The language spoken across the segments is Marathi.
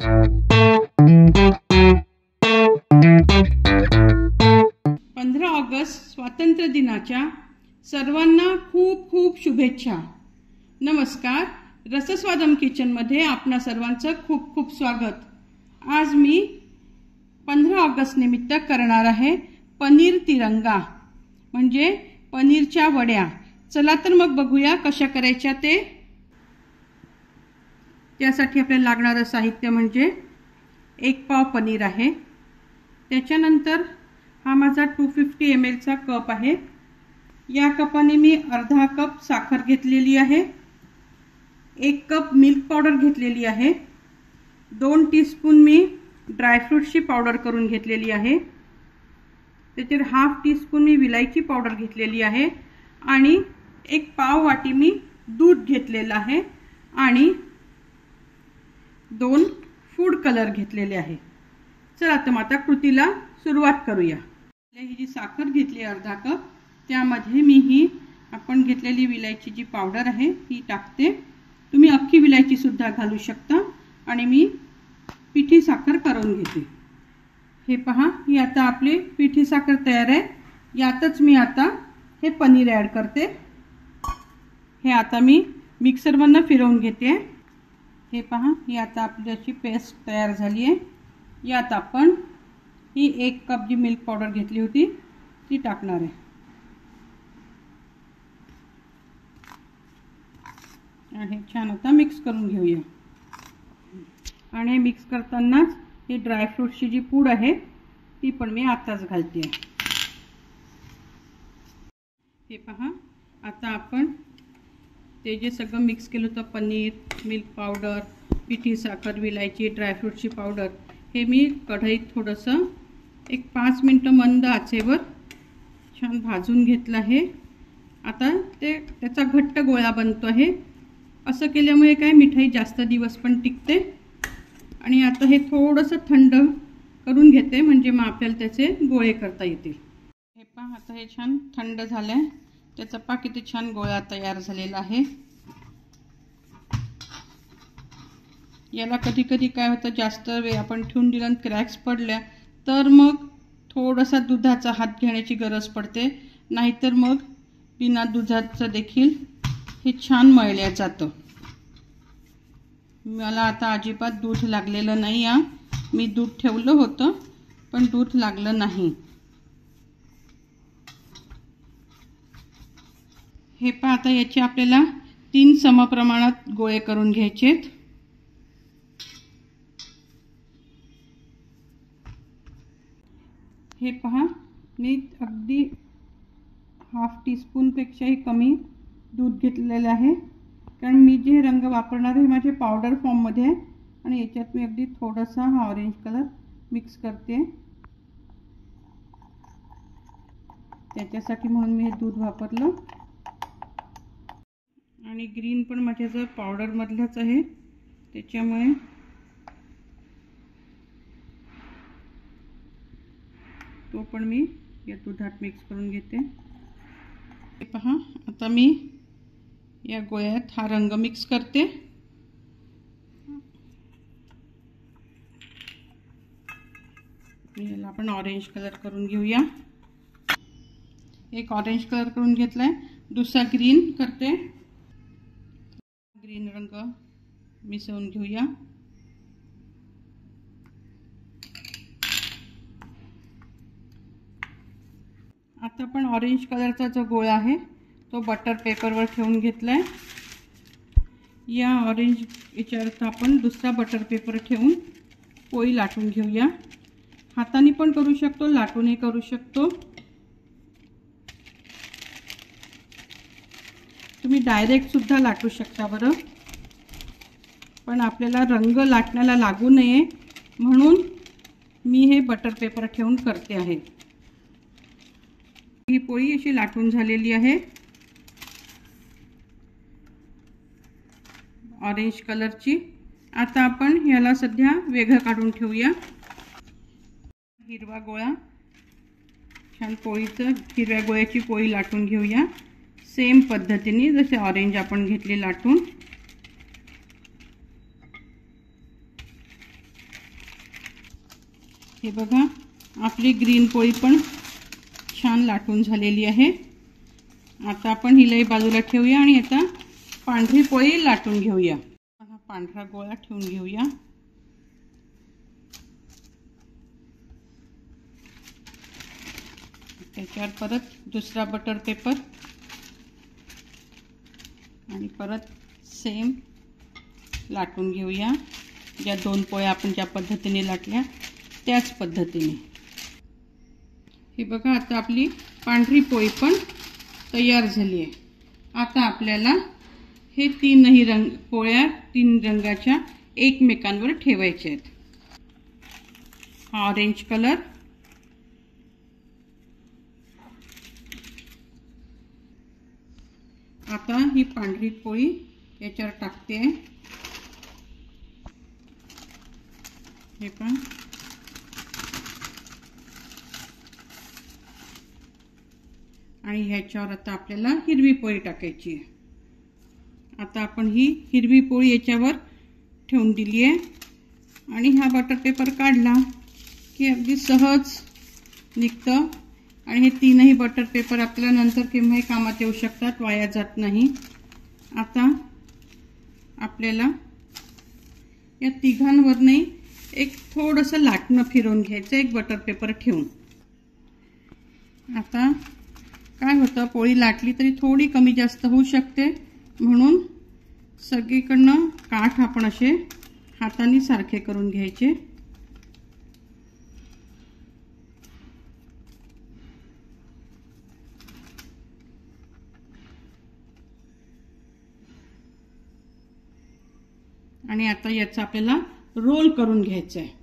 पंधरा ऑगस्ट स्वातंत्र्य दिनाच्या सर्वांना खूप खूप शुभेच्छा। नमस्कार, रसस्वादम किचनमध्ये आपणा सर्वांचं खूप खूप स्वागत। आज मी 15 ऑगस्ट निमित्त करणार आहे पनीर तिरंगा, म्हणजे पनीरच्या वड्या। चला तर मग बघूया कशा करायच्या ते। त्यासाठी आपल्याला लागणारे साहित्य म्हणजे 1 पाव पनीर आहे, त्याच्यानंतर हा माझा 250 ml चा कप आहे। या कपाने मी अर्धा कप साखर घेतलेली आहे, 1 कप मिल्क पावडर घेतलेली आहे, 2 टीस्पून मी ड्रायफ्रूट्सची पावडर करून घेतलेली आहे, त्याच्यात हाफ टीस्पून मी विलायची पावडर घेतलेली आहे आणि 1 पाव वाटी मी दूध घेतलेला आहे आणि 2 फूड कलर घेतलेले आहे। चला तर आता कृतीला सुरुवात करूया। ही जी साखर घेतली अर्धा कप, त्यामध्ये मी ही आपण घेतलेली विलायची जी पावडर आहे ही टाकते। तुम्ही अख्खी विलायची सुद्धा घालू शकता आणि मी पिठी साखर करून घेते। हे पहा, ही आता आपली पिठी साखर तयार आहे। यातच मी आता हे पनीर ॲड करते। हे आता मी मिक्सरमधून फिरवून घेते। हे पहा, ही आता आपली अशी पेस्ट तयार झाली आहे। यात आपण ही 1 कप जी मिल्क पावडर घेतली होती ती टाकणार आहे आणि छान आता मिक्स करून घेऊया। आणि मिक्स करतानाच हे ड्रायफ्रूट्सची जी पूड आहे ती पण मी आताच घालते। हे पहा, आता आपण ते जे सगळं मिक्स केलं होतं, पनीर, मिल्क पावडर, पिठी साखर, विलायची, ड्रायफ्रूटची पावडर, हे मी कढईत थोडंसं 5 मिनिटं मंद आचेवर छान भाजून घेतलं आहे। आता त्याचा घट्ट गोळा बनतो आहे। असं केल्यामुळे काय मिठाई जास्त दिवस पण टिकते। आणि आता हे थोडंसं थंड करून घेते, म्हणजे मग आपल्याला त्याचे गोळे करता येतील। हे पहा, आता हे छान थंड झालंय। त्याचा पहा किती छान गोळा तयार झालेला आहे। याला कधी कधी काय होतं, जास्त वेळ आपण ठेवून दिलं आणि क्रॅक्स पडल्या तर मग थोडासा दुधाचा हात घेण्याची गरज पडते, नाहीतर मग बिना दुधाचं देखील हे छान मळल्या जातं। मला आता अजिबात दूध लागलेलं नाही आहे। मी दूध ठेवलं होतं पण दूध लागलं नाही। हे पहा, आता याचे आपल्याला 3 समप्रमाणात गोळे करून घ्यायचेत। हे पहा, मी अगदी हाफ टीस्पून पेक्षाही कमी दूध घेतलेलं आहे, कारण मी जे रंग वापरणार आहे माझे पावडर फॉर्म मध्ये आहे आणि याच्यात मी अगदी थोडासा हा ऑरेंज कलर मिक्स करते, त्याच्यासाठी म्हणून मी हे दूध वापरलं। आणि ग्रीन पण माझ्याजवळ पावडर मधलाच आहे, त्याच्यामुळे तो पण मी या दुधात मिक्स करून घेते। हे पहा, आता मी या गोळ्यात हा रंग मिक्स करते। याला आपण ऑरेंज कलर करून घेऊया। एक ऑरेंज कलर करून घेतलाय, दुसरा ग्रीन करते। ग्रीन रंग मिसळून घेऊया। आता आपण ऑरेंज कलरचा जो गोळा आहे तो बटर पेपरवर ठेवून घेतलाय। या ऑरेंज याच्यावर आपण दुसरा बटर पेपर ठेवून पोळी लाटून घेऊया। हाताने पण करू शकतो, लाटूनही करू शकतो। तुम्ही डायरेक्ट सुद्धा लाटू शकता बरं, पण आपल्याला रंग लाटण्याला लागू नये म्हणून मी हे बटर पेपर ठेवून करते आहे। ही पोळी अशी लाटून झालेली आहे ऑरेंज कलरची। आता आपण याला सध्या वेगळं काढून ठेवूया। हिरवा गोळा, छान पोळीचं हिरव्या गोळ्याची पोळी लाटून घेऊया, सेम पद्धतीने जसे ऑरेंज आपण घेतले लाटून। हे बघा आपली ग्रीन पोळी पण छान लाटून झालेली आहे। आता आपण हिलाही बाजूला ठेवूया आणि आता पांढरी पोळी लाटून घेऊया। हा पांढरा गोळा ठेवून घेऊया। त्याच्यावर परत दुसरा बटर पेपर आणि परत सेम लाटून घेऊया। ज्या 2 पोळ्या आपण ज्या पद्धतीने लाटल्या त्याच पद्धतीने। हे बघा आता आपली पांढरी पोळी पण तयार झाली आहे। आता आपल्याला हे 3 पोळ्या 3 रंगाच्या एकमेकांवर ठेवायच्या आहेत। हा ऑरेंज कलर, आता ही पांढरी पोळी याच्यावर टाकते। हे पण आणि ह्याच्यावर आता आपल्याला हिरवी पोळी टाकायची आहे। आता आपण ही हिरवी पोळी याच्यावर ठेवून दिली आहे आणि हा बटर पेपर काढला की अगदी सहज निघतं आणि हे 3ही बटर पेपर आपल्याला नंतर केव्हाही कामात येऊ शकतात, वाया जात नाही। आता आपल्याला या तिघांवरही एक थोडंसं लाटणं फिरवून घ्यायचं एक बटर पेपर ठेवून। आता काय होतं, पोळी लाटली तरी थोडी कमी जास्त होऊ शकते, म्हणून सगळीकडनं काठ आपण असे हाताने सारखे करून घ्यायचे। आणि आता याचा आपल्याला रोल करून घ्यायचा आहे।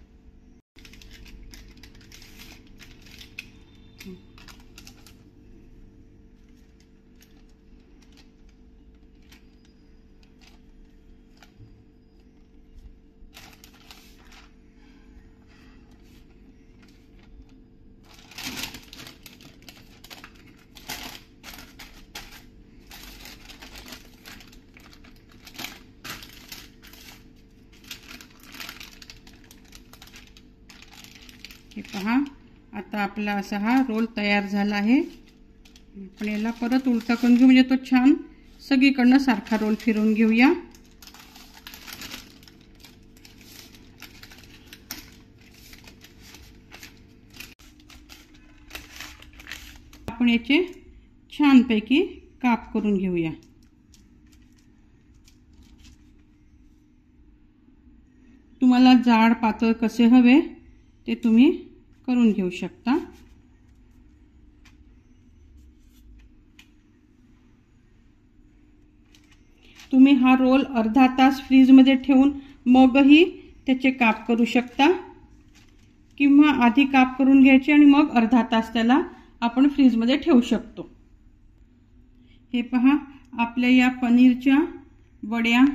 हे पहा आता आपला असा हा रोल तयार झाला आहे। आपण याला परत उलटा करून घेऊ, म्हणजे तो छान सगळीकडनं सारखा रोल फिरवून घेऊया। आपण याचे छानपैकी काप करून घेऊया। तुम्हाला जाड पातळ कसे हवे ते तुम्ही करून घेऊ शकता। तुम्ही हा रोल अर्धा तास फ्रीज मध्ये ठेवून मगही त्याचे काप करू शकता, किंवा आधी काप करून घ्यायचे आणि मग अर्धा तास त्याला आपण फ्रीज मध्ये ठेवू शकतो। हे पहा आपल्या या पनीरच्या वड्या,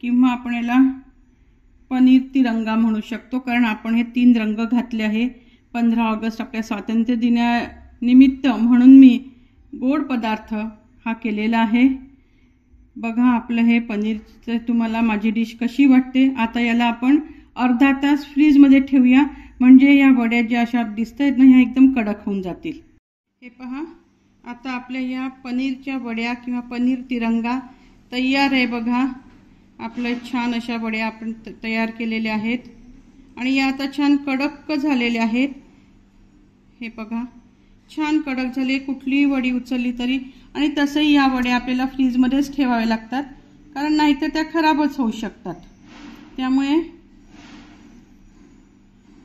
किंवा आपण याला पनीर तिरंगा म्हणू शकतो, कारण आपण हे 3 रंग घातले आहे। 15 ऑगस्ट आपल्या स्वातंत्र्य दिनानिमित्त म्हणून मी गोड पदार्थ हा केलेला आहे। बघा आपलं हे पनीरचं तुम्हाला माझी डिश कशी वाटते। आता याला आपण अर्धा तास फ्रीज मध्ये ठेवूया, म्हणजे या वड्या ज्या अशा दिसतायत ना ह्या एकदम कडक होऊन जातील। हे पहा आता आपल्या या पनीरच्या वड्या किंवा पनीर तिरंगा तयार आहे। बघा आपल्या छान अशा वड्या आपण तयार केलेल्या आहेत आणि या आता छान कडक झालेल्या आहेत। हे बघा छान कडक झाले, कुठलीही वडी उचलली तरी। आणि तसंही या वड्या आपल्याला फ्रीज मध्येच ठेवाव्या लागतात, कारण नाहीतर त्या खराबच होऊ शकतात। त्यामुळे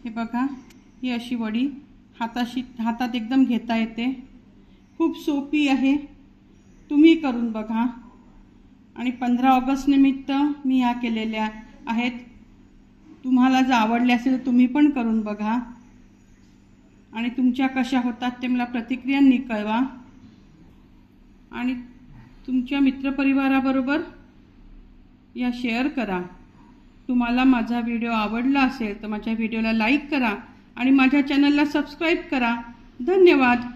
हे बघा ही अशी वडी हातात एकदम घेता येते, खूप सोपी आहे। तुम्ही करून बघा। आणि 15 ऑगस्ट निमित्त मी ह्या केलेल्या आहेत। तुम्हाला जर आवडले असेल तर तुम्ही पण करून बघा आणि तुमच्या कशा होतात ते मला प्रतिक्रियांनी कळवा। आणि तुमच्या मित्रपरिवाराबरोबर या शेअर करा। तुम्हाला माझा व्हिडिओ आवडला असेल तर माझ्या व्हिडिओला लाईक करा आणि माझ्या चॅनलला सबस्क्राईब करा। धन्यवाद।